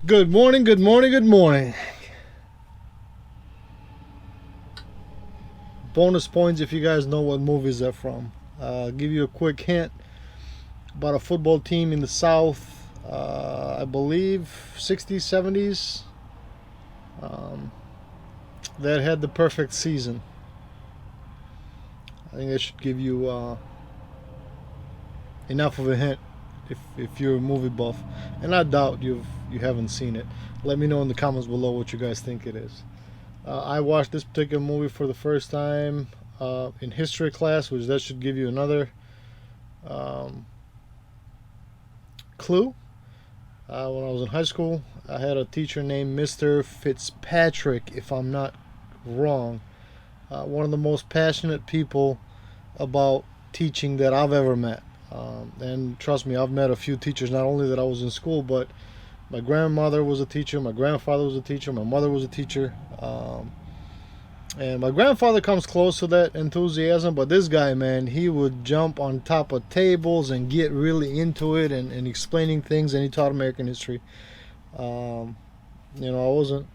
Good morning, good morning, good morning. Bonus points if you guys know what movies they're from. I'll give you a quick hint about a football team in the South, I believe 60s, 70s, that had the perfect season. I think that should give you enough of a hint if you're a movie buff. And I doubt you haven't seen it. Let me know in the comments below what you guys think it is. I watched this particular movie for the first time in history class, which that should give you another clue. When I was in high school, I had a teacher named Mr. Fitzpatrick, if I'm not wrong. One of the most passionate people about teaching that I've ever met. And trust me, I've met a few teachers, not only that I was in school, but my grandmother was a teacher, my grandfather was a teacher, my mother was a teacher. And my grandfather comes close to that enthusiasm, but this guy, man, he would jump on top of tables and get really into it and explaining things, and he taught American history. I wasn't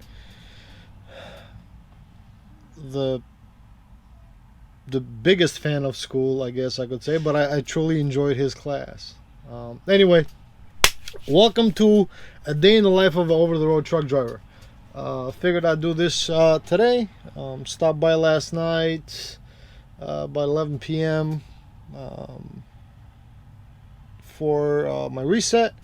the biggest fan of school, I guess I could say, but I truly enjoyed his class. Anyway, welcome to a day in the life of an over-the-road truck driver. Figured I'd do this today. Stopped by last night by 11 p.m. For my reset.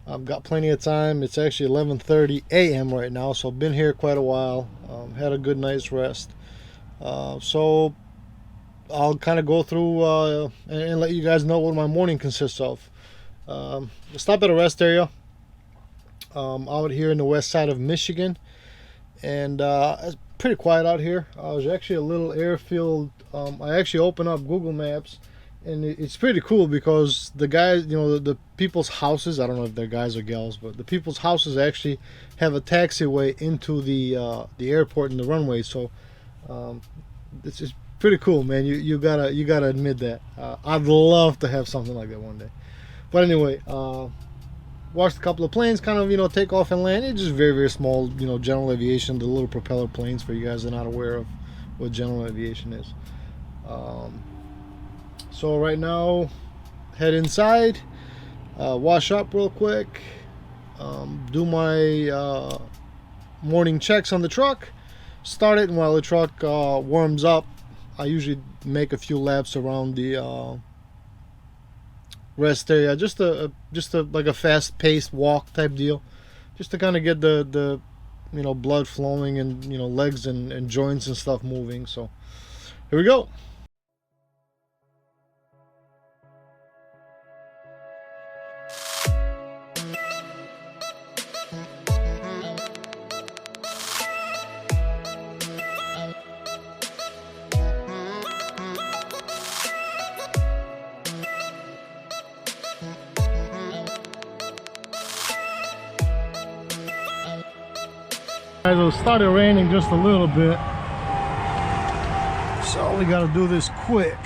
I've got plenty of time. It's actually 11:30 a.m. right now, so I've been here quite a while. Had a good night's rest. So I'll kind of go through and let you guys know what my morning consists of. Stop at a rest area out here in the west side of Michigan, and it's pretty quiet out here. There's actually a little airfield. I actually opened up Google Maps, and it's pretty cool because the guys, the people's houses, I don't know if they're guys or gals, but the people's houses actually have a taxiway into the airport and the runway. So it's just pretty cool, man. You gotta admit that. I'd love to have something like that one day. But anyway, watched a couple of planes kind of take off and land. It's just very, very small, general aviation, the little propeller planes, for you guys that are not aware of what general aviation is. So right now, head inside, wash up real quick, do my morning checks on the truck, start it, and while the truck warms up, I usually make a few laps around the rest area, just a like a fast-paced walk type deal, just to kind of get the blood flowing and legs and joints and stuff moving. So here we go. It started raining just a little bit, so we got to do this quick.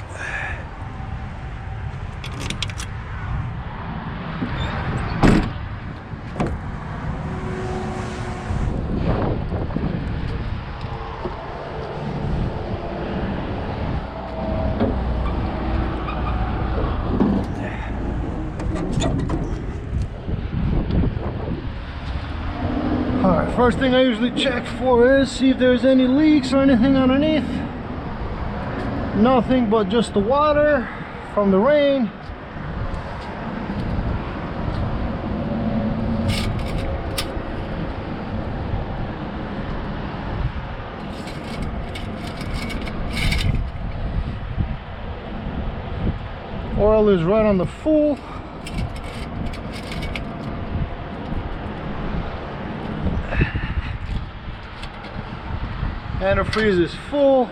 Alright, first thing I usually check for is see if there's any leaks or anything underneath. Nothing but just the water from the rain. Oil is right on the full. Antifreeze is full.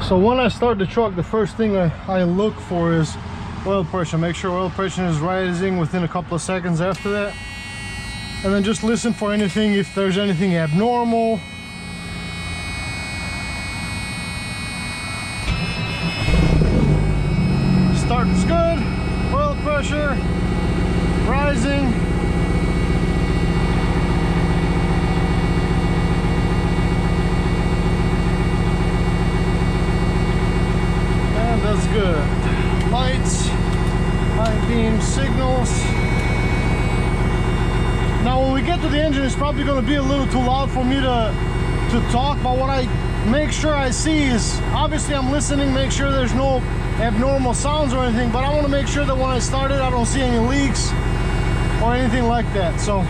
So when I start the truck, the first thing I look for is oil pressure. Make sure oil pressure is rising within a couple of seconds after that. And then just listen for anything, if there's anything abnormal. Starts good, oil pressure rising. And that's good. Lights, high beam signals. Now when we get to the engine, it's probably going to be a little too loud for me to talk, but what I make sure I see is, obviously I'm listening, make sure there's no abnormal sounds or anything, but I want to make sure that when I start it, I don't see any leaks or anything like that. So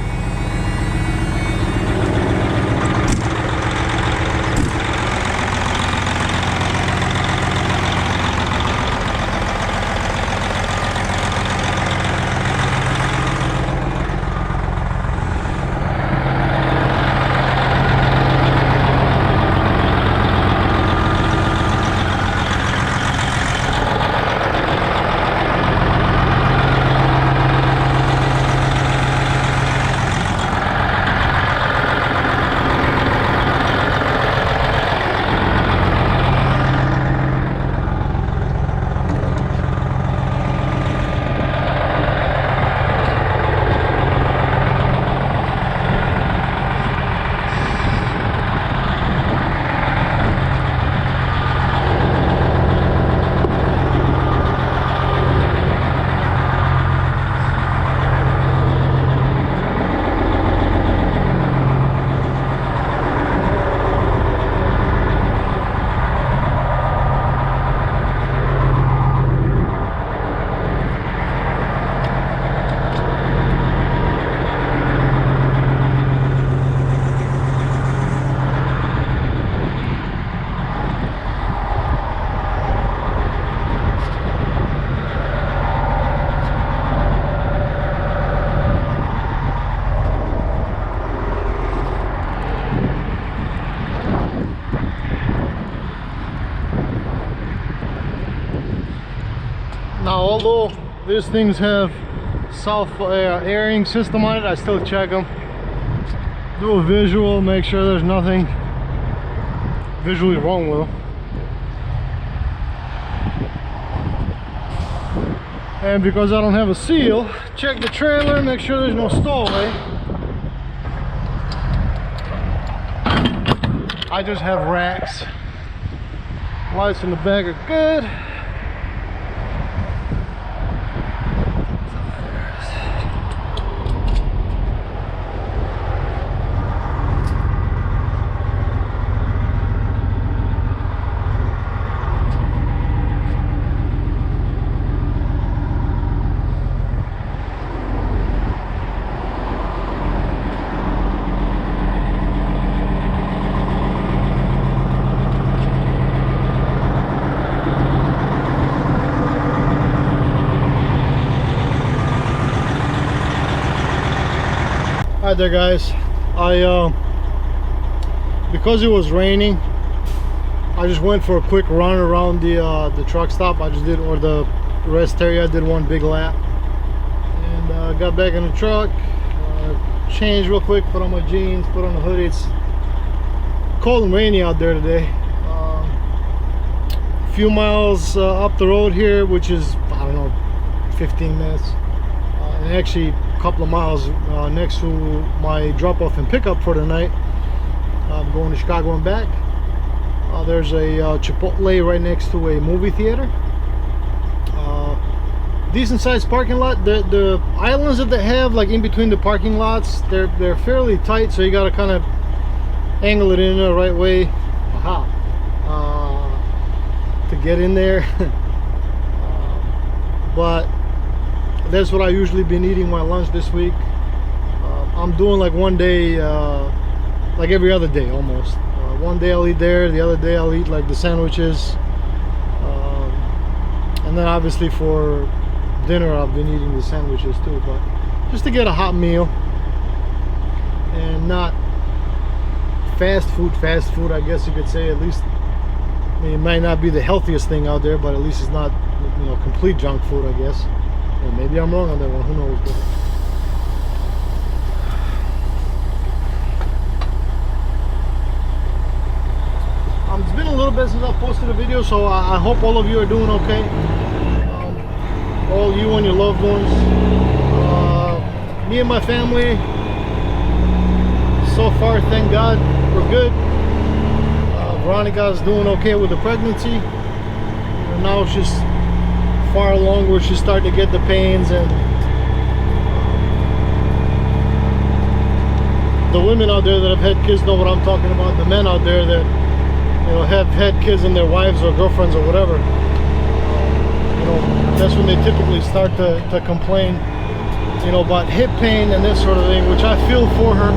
now, although these things have self-airing system on it, I still check them. Do a visual, make sure there's nothing visually wrong with them. And because I don't have a seal, check the trailer, make sure there's no stowaway. I just have racks. Lights in the back are good. Hi there guys, because it was raining, I just went for a quick run around the truck stop. I just did, or the rest area, I did one big lap and got back in the truck, changed real quick, put on my jeans, put on the hoodie. It's cold and rainy out there today. A few miles up the road here, which is, I don't know, 15 minutes, and actually couple of miles next to my drop-off and pickup for the night. I'm going to Chicago and back. There's a Chipotle right next to a movie theater. Decent sized parking lot. The islands that they have, like in between the parking lots, they're fairly tight, so you got to kind of angle it in the right way. To get in there. But that's what I usually been eating my lunch this week. I'm doing like one day, like every other day almost. One day I'll eat there, the other day I'll eat like the sandwiches. And then obviously for dinner I've been eating the sandwiches too, but just to get a hot meal and not fast food, I guess you could say. At least I mean, it might not be the healthiest thing out there, but at least it's not, you know, complete junk food, I guess. Or maybe I'm wrong on that one, who knows. But it's been a little bit since I posted a video, so I hope all of you are doing okay. All you and your loved ones. Me and my family, so far, thank God, we're good. Veronica's doing okay with the pregnancy. And now she's far along where she's starting to get the pains, and the women out there that have had kids know what I'm talking about. The men out there that, you know, have had kids and their wives or girlfriends or whatever, you know, that's when they typically start to complain, you know, about hip pain and this sort of thing, which I feel for her.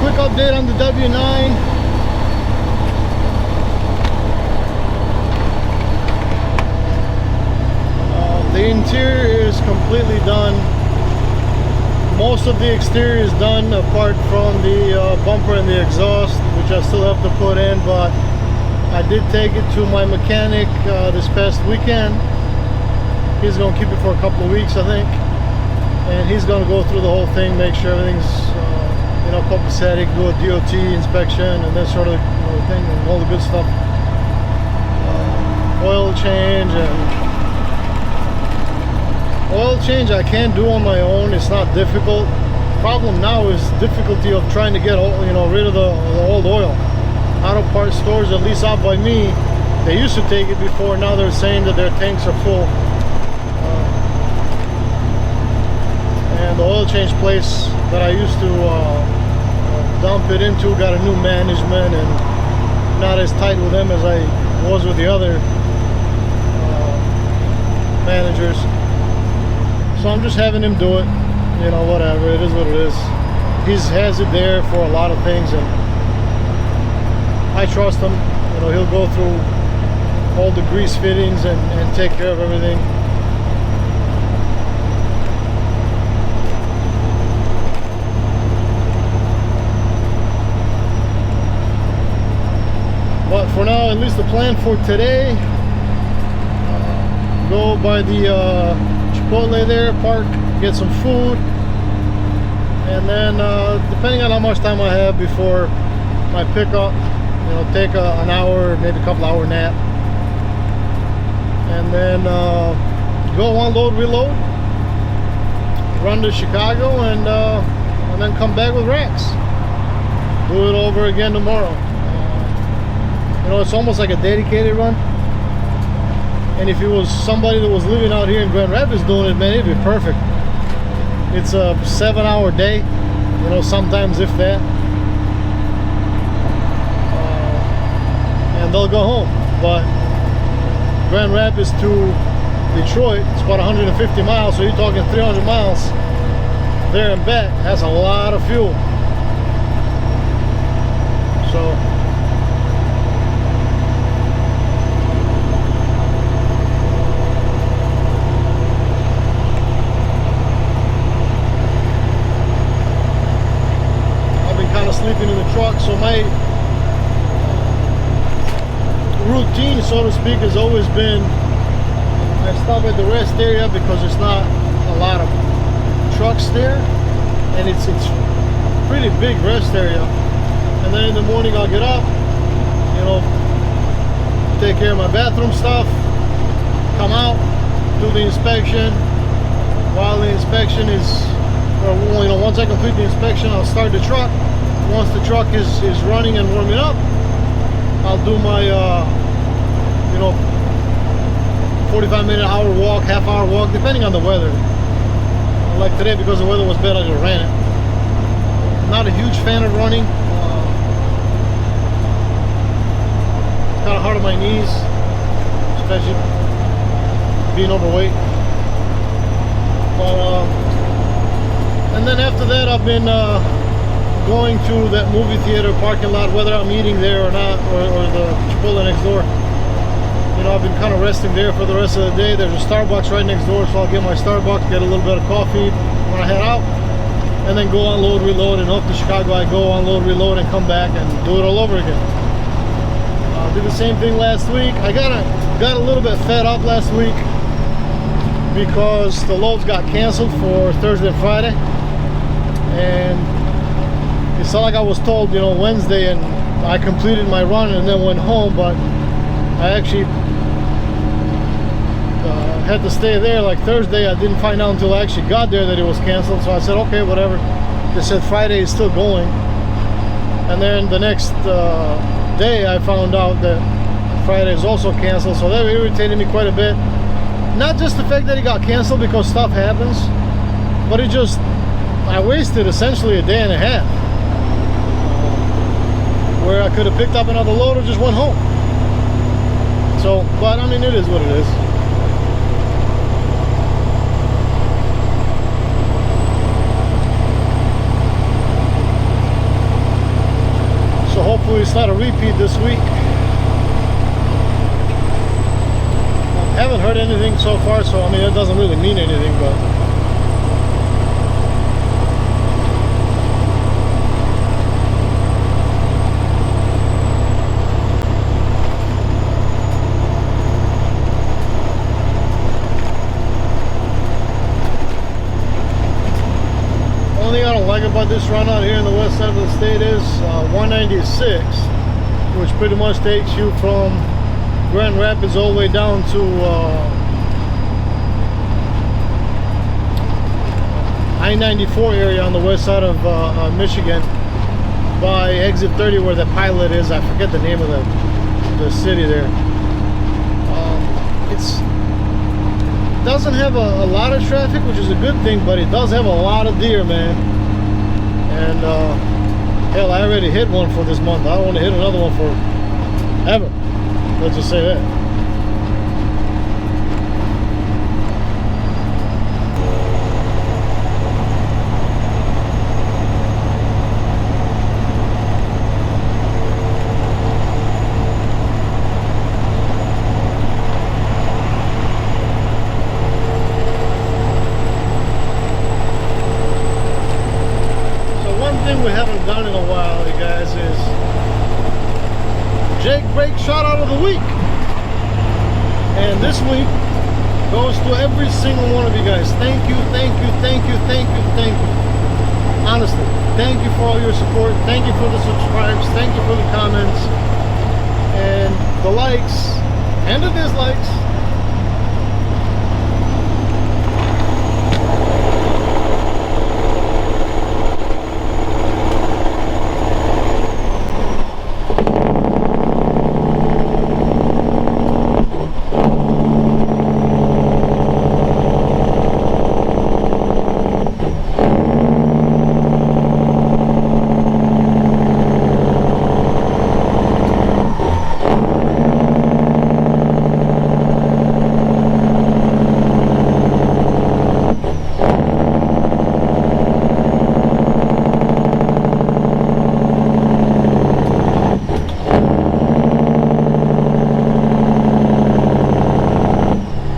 Quick update on the W9. The interior is completely done. Most of the exterior is done apart from the bumper and the exhaust, which I still have to put in, but I did take it to my mechanic this past weekend. He's going to keep it for a couple of weeks, I think, and he's going to go through the whole thing, make sure everything's you know, copacetic, do a DOT inspection and that sort of, you know, thing, and all the good stuff. Oil change I can do on my own. It's not difficult. Problem now is difficulty of trying to get, you know, rid of the old oil. Auto parts stores, at least out by me, they used to take it before. Now they're saying that their tanks are full. And the oil change place that I used to dump it into got a new management, and not as tight with them as I was with the other managers. So I'm just having him do it, you know, whatever, it is what it is. He has it there for a lot of things, and I trust him. You know, he'll go through all the grease fittings and take care of everything. But for now, at least the plan for today, go by the Chipotle there, park, get some food, and then depending on how much time I have before my pickup, you know, take an hour, maybe a couple hour nap, and then go unload, reload, run to Chicago, and then come back with racks. Do it over again tomorrow. You know, it's almost like a dedicated run. And if it was somebody that was living out here in Grand Rapids doing it, man, it'd be perfect. It's a 7-hour day, you know, sometimes if that. And they'll go home. But Grand Rapids to Detroit, it's about 150 miles, so you're talking 300 miles there and back. That's a lot of fuel. So sleeping in the truck, so my routine, so to speak, has always been I stop at the rest area because there's not a lot of trucks there, and it's pretty big rest area. And then in the morning I'll get up, you know, take care of my bathroom stuff, come out, do the inspection. While the inspection is, or, you know, once I complete the inspection, I'll start the truck. Once the truck is running and warming up, I'll do my, you know, 45-minute hour walk, half-hour walk, depending on the weather. Like today, because the weather was bad, I just ran it. Not a huge fan of running. Kind of hard on my knees, especially being overweight. But and then after that, I've been going to that movie theater parking lot, whether I'm eating there or not, or the Chipotle next door. You know, I've been kind of resting there for the rest of the day. There's a Starbucks right next door, so I'll get my Starbucks, get a little bit of coffee when I head out, and then go unload, reload, and up to Chicago I go, unload, reload, and come back and do it all over again. Did the same thing last week. I got a little bit fed up last week because the loads got canceled for Thursday and Friday, and it's not like I was told, you know, Wednesday, and I completed my run and then went home, but I actually had to stay there. Like Thursday, I didn't find out until I actually got there that it was canceled, so I said, okay, whatever. They said Friday is still going, and then the next day I found out that Friday is also canceled, so that irritated me quite a bit. Not just the fact that it got canceled, because stuff happens, but it just, I wasted essentially a day and a half where I could have picked up another load or just went home. So, but I mean, it is what it is. So hopefully it's not a repeat this week. I haven't heard anything so far, so I mean, it doesn't really mean anything, but about this run out here in the west side of the state is 196, which pretty much takes you from Grand Rapids all the way down to I-94 area on the west side of Michigan by exit 30 where the pilot is. I forget the name of the city there. It's doesn't have a lot of traffic, which is a good thing, but it does have a lot of deer, man. And hell, I already hit one for this month. I don't want to hit another one for ever. Let's just say that. We haven't done in a while, you guys, is Jake Break shout out of the week. And this week goes to every single one of you guys. Thank you, thank you, thank you, thank you, thank you. Honestly, thank you for all your support. Thank you for the subscribes. Thank you for the comments and the likes and the dislikes.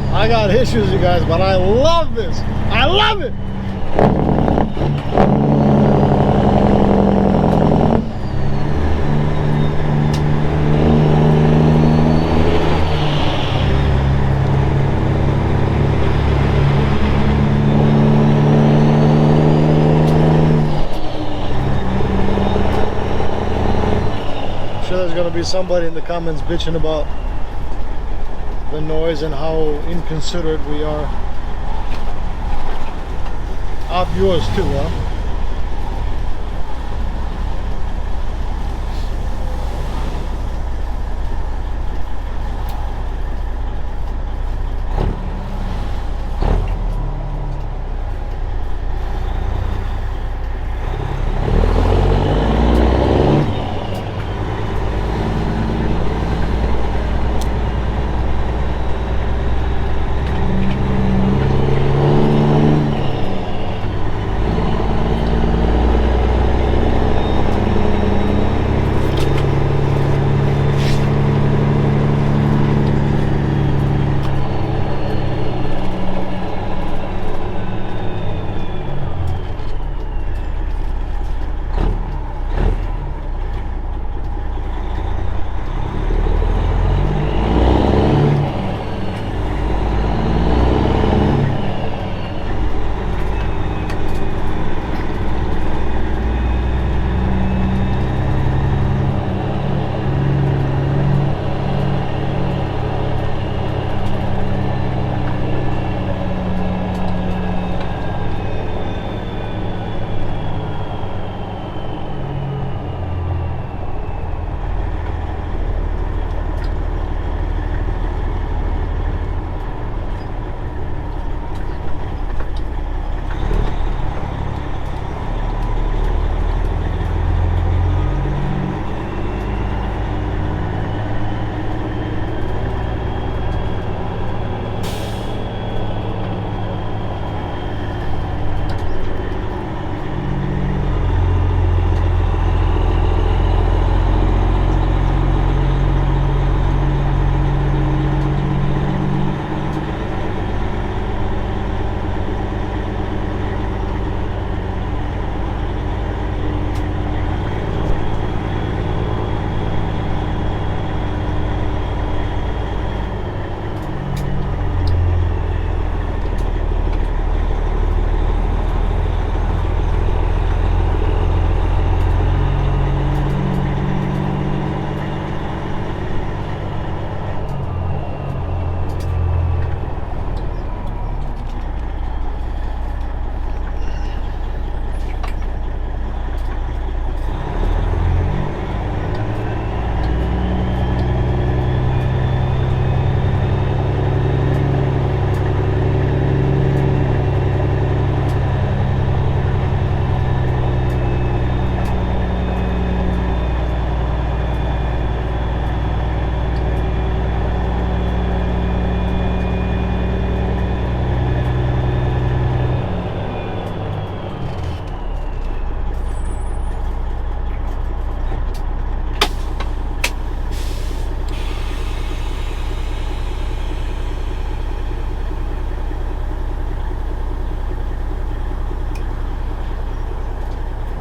I got issues, you guys, but I love this. I love it. I'm sure there's gonna be somebody in the comments bitching about the noise and how inconsiderate we are of yours too, huh?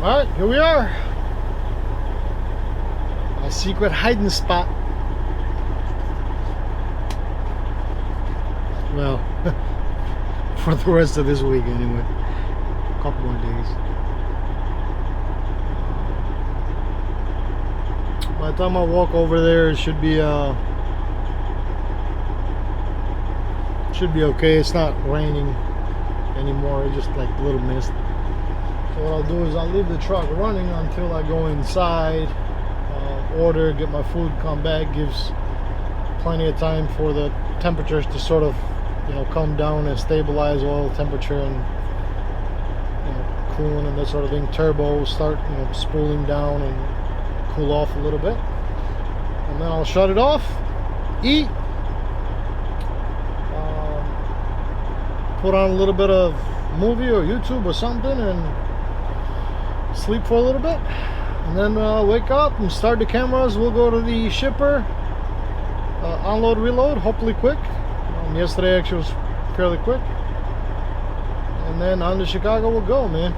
Alright, here we are. My secret hiding spot. Well, for the rest of this week anyway. A couple more days. By the time I walk over there, it should be okay. It's not raining anymore. It's just like a little mist. So what I'll do is I'll leave the truck running until I go inside, order, get my food, come back. Gives plenty of time for the temperatures to sort of, come down and stabilize oil temperature and cooling and that sort of thing. Turbo will start spooling down and cool off a little bit, and then I'll shut it off, eat, put on a little bit of movie or YouTube or something, and sleep for a little bit, and then wake up and start the cameras. We'll go to the shipper, unload, reload, hopefully quick. Yesterday actually was fairly quick, and then on to Chicago we'll go, man.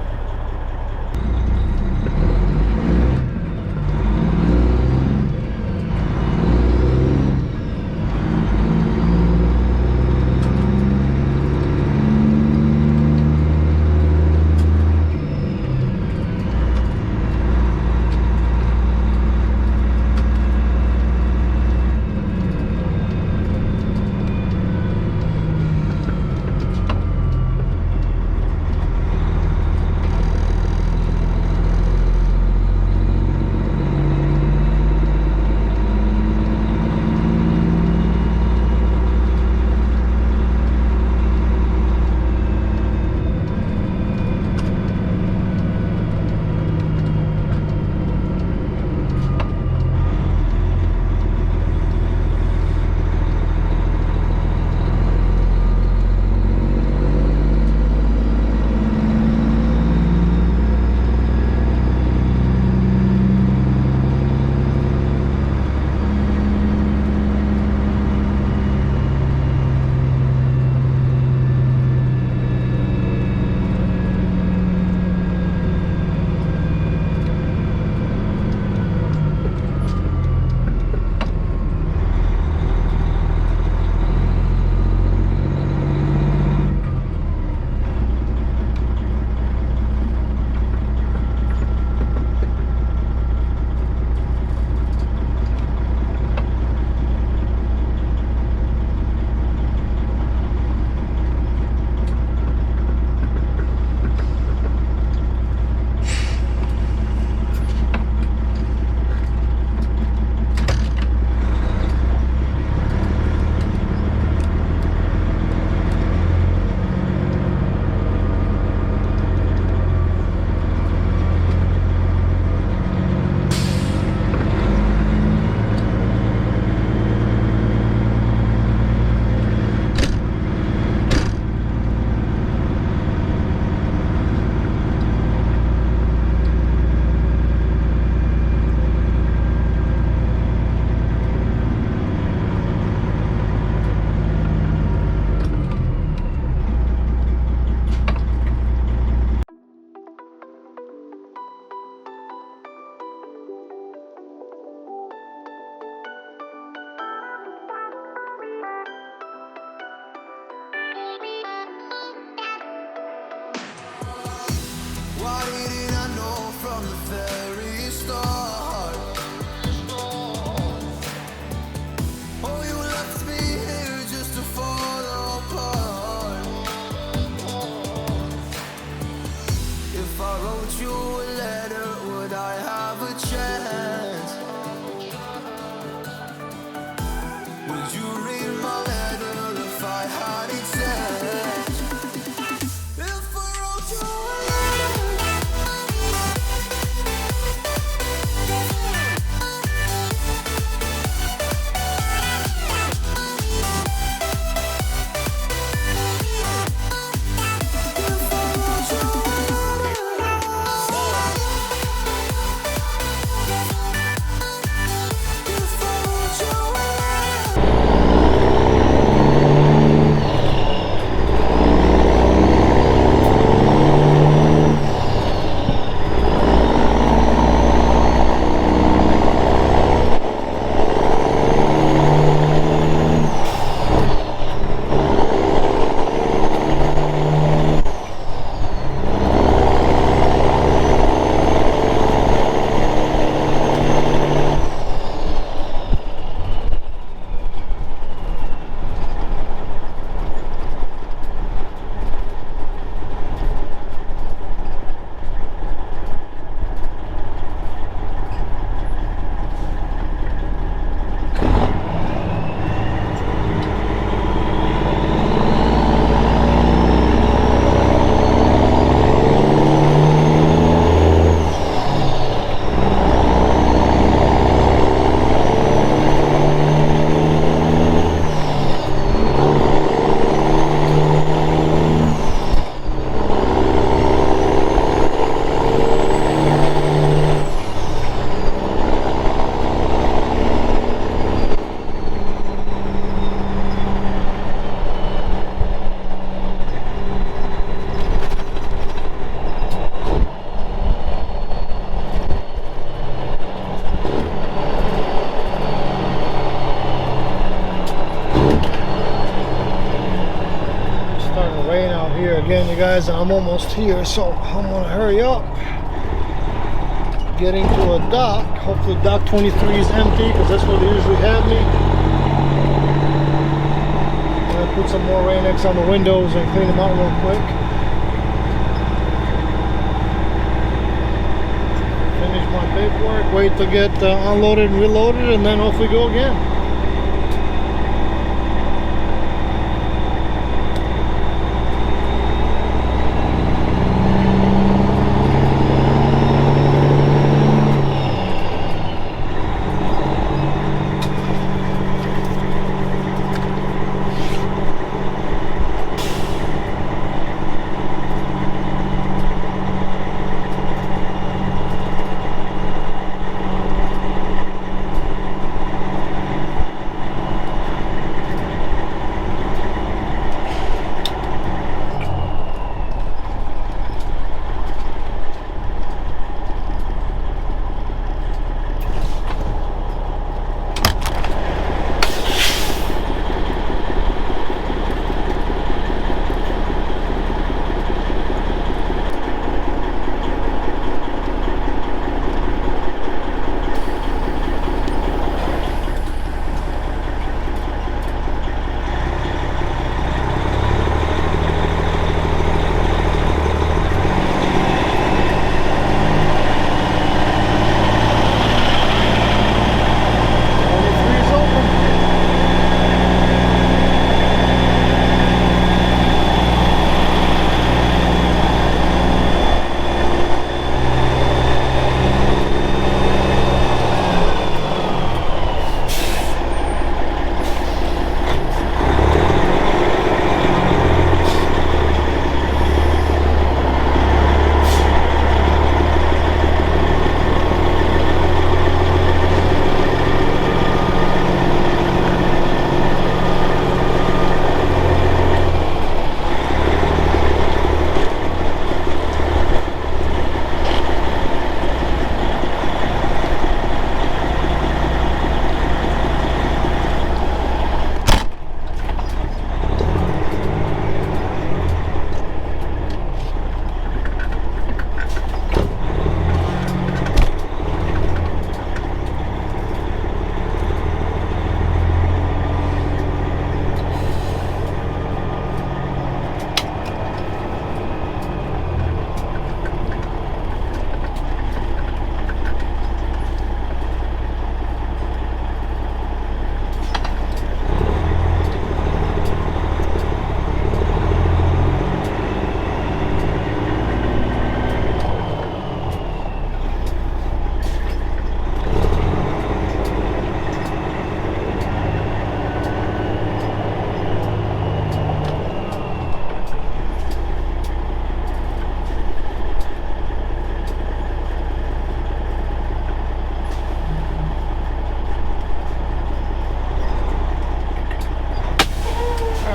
If I wrote you a letter, would I have a chance? Would you read my letter if I had it sent? If I wrote you a rain out here again, you guys, and I'm almost here, so I'm gonna hurry up. Getting to a dock. Hopefully dock 23 is empty, because that's where they usually have me. I'm gonna put some more Rain-X on the windows and clean them out real quick. Finish my paperwork, wait to get unloaded and reloaded, and then off we go again.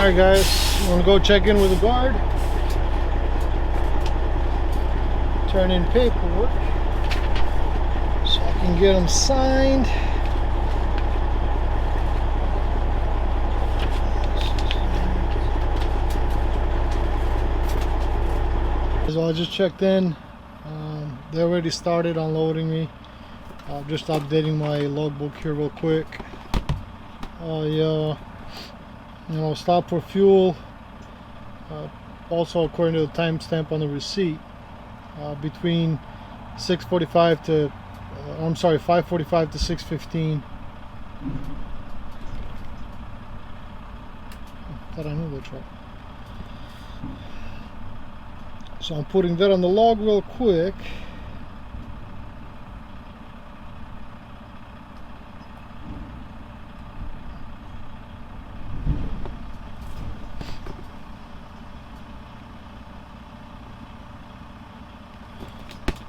Alright guys, I'm gonna go check in with the guard. Turn in paperwork so I can get them signed. So I just checked in. They already started unloading me. Just updating my logbook here real quick. Stop for fuel. Also, according to the timestamp on the receipt, between 6:45 to, 5:45 to 6:15. Thought I knew that truck. So I'm putting that on the log real quick.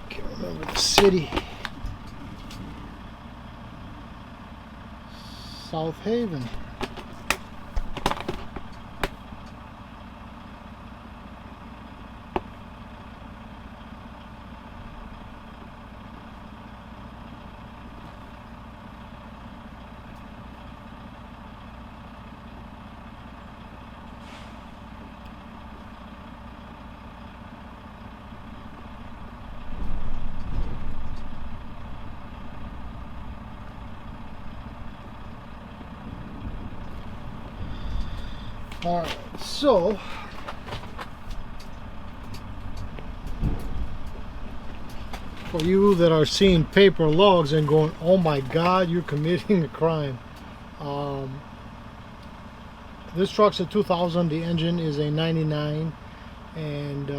Can't remember the city. South Haven. Alright, so for you that are seeing paper logs and going, oh my god, you're committing a crime. This truck's a 2000, the engine is a 99, and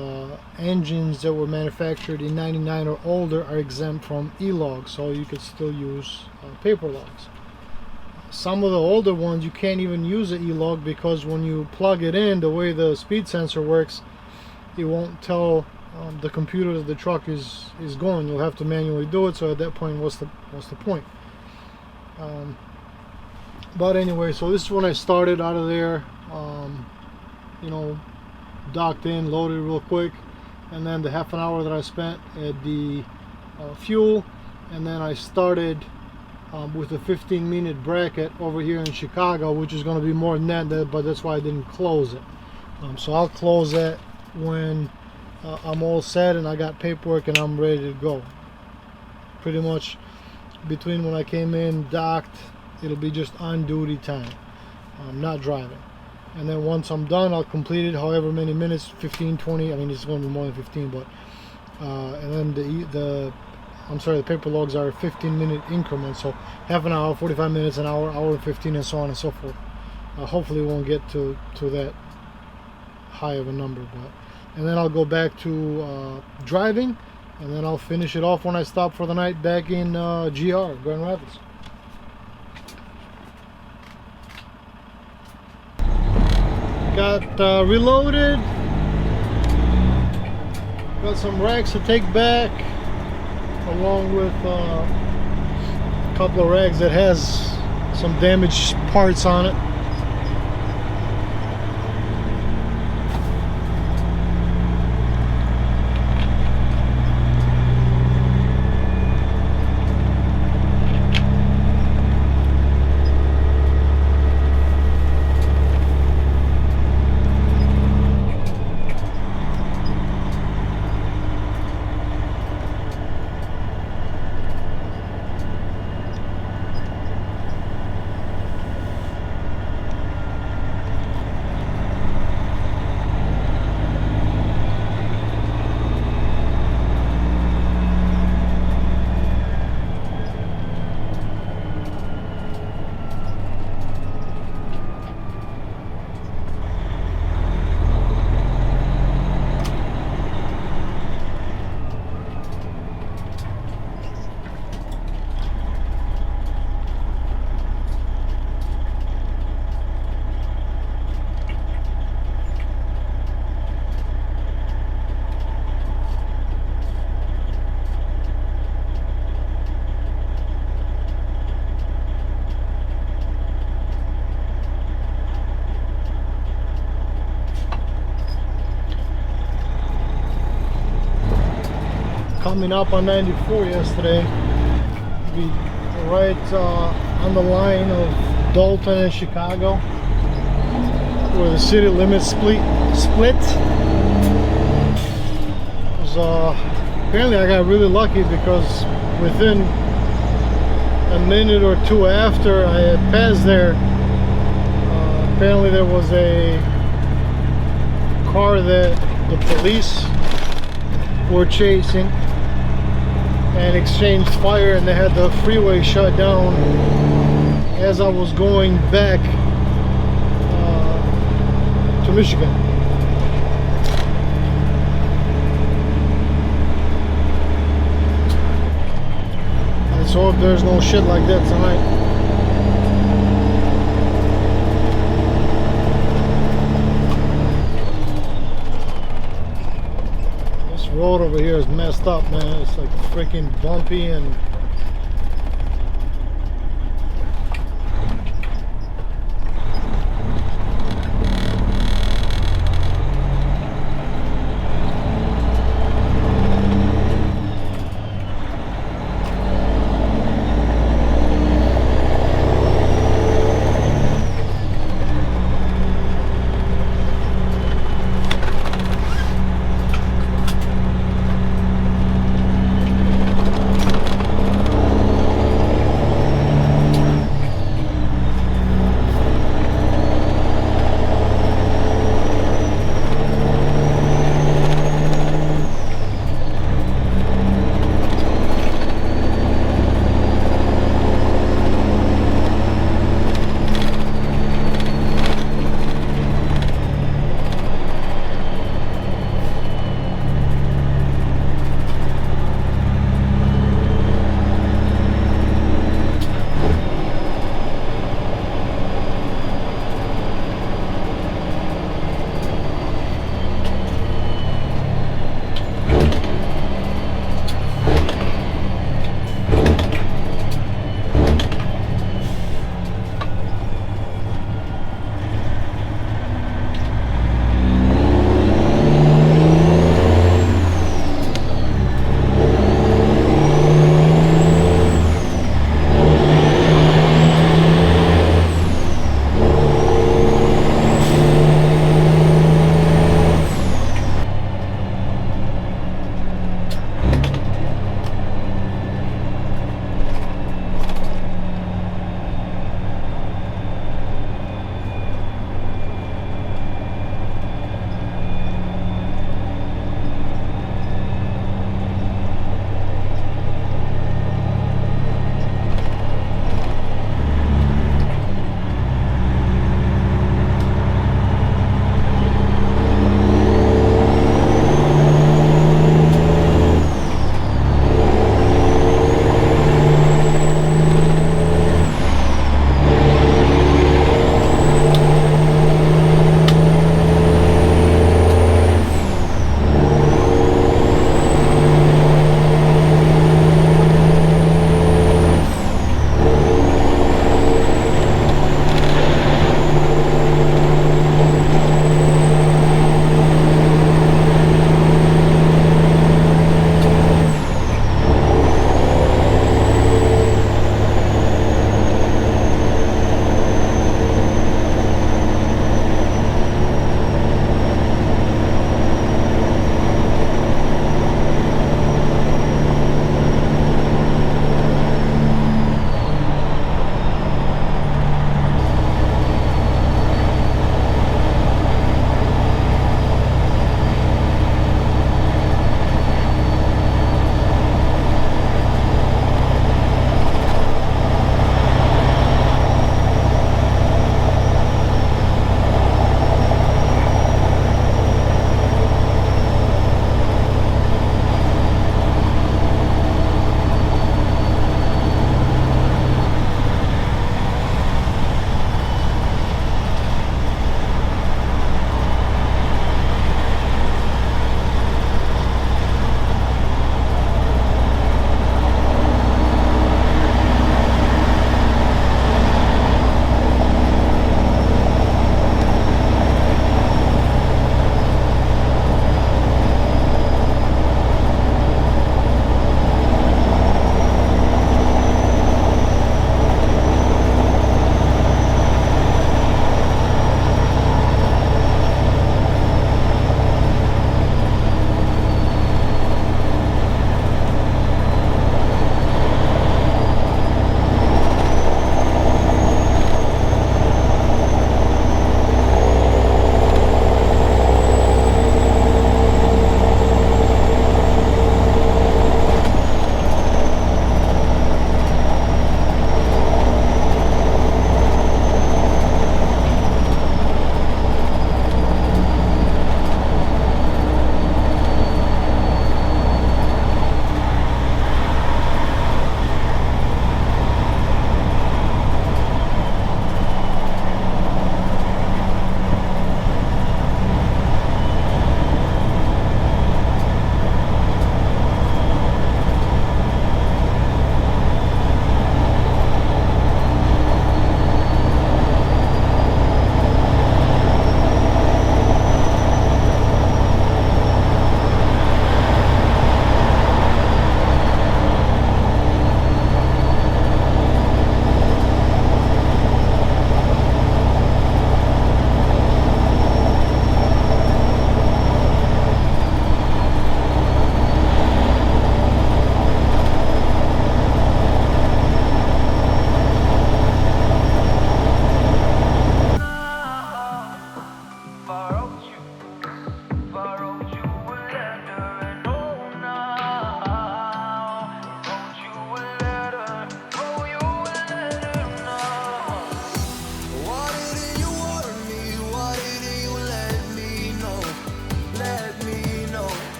engines that were manufactured in 99 or older are exempt from e-logs, so you could still use paper logs. Some of the older ones you can't even use an e-log because when you plug it in, the way the speed sensor works, it won't tell the computer that the truck is going. You'll have to manually do it. So at that point, what's the point? But anyway, so this is when I started out of there. Docked in, loaded real quick, and then the half an hour that I spent at the fuel, and then I started with a 15-minute bracket over here in Chicago, which is going to be more than that, but that's why I didn't close it. So I'll close that when I'm all set and I got paperwork and I'm ready to go. Pretty much between when I came in, docked, it'll be just on duty time. I'm not driving. And then once I'm done, I'll complete it however many minutes, 15, 20, I mean it's going to be more than 15, but and then the paper logs are 15-minute increments, so half an hour, 45 minutes, an hour, hour and 15, and so on and so forth. Hopefully we won't get to that high of a number, and then I'll go back to driving, and then I'll finish it off when I stop for the night back in GR, Grand Rapids. Got reloaded, got some racks to take back, along with a couple of rags that has some damaged parts on it. coming up on 94 yesterday. We right on the line of Dalton and Chicago, where the city limits split. Apparently I got really lucky because within a minute or two after I had passed there, apparently there was a car that the police were chasing and exchanged fire, and they had the freeway shut down as I was going back to Michigan. Let's hope there's no shit like that tonight. This road over here is messed up, man. It's like freaking bumpy and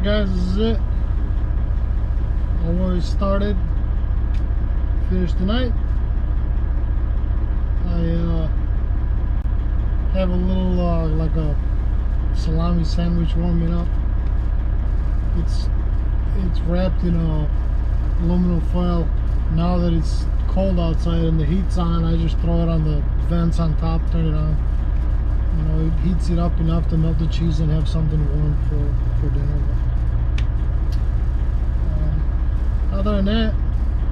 guys, this is it. Already started, finished tonight. I have a little like a salami sandwich warming up. It's wrapped in a aluminum foil. Now that it's cold outside and the heat's on, I just throw it on the vents on top, turn it on. You know, it heats it up enough to melt the cheese and have something warm for dinner. Other than that,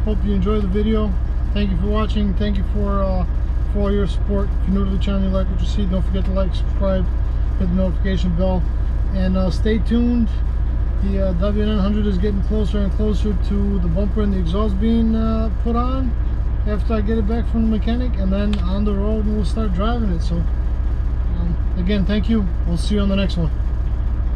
hope you enjoyed the video. Thank you for watching. Thank you for all your support. If you're new to the channel, you like what you see, don't forget to like, subscribe, hit the notification bell, and stay tuned. The W900 is getting closer and closer to the bumper and the exhaust being put on after I get it back from the mechanic, and then on the road and we'll start driving it. So again, thank you. We'll see you on the next one.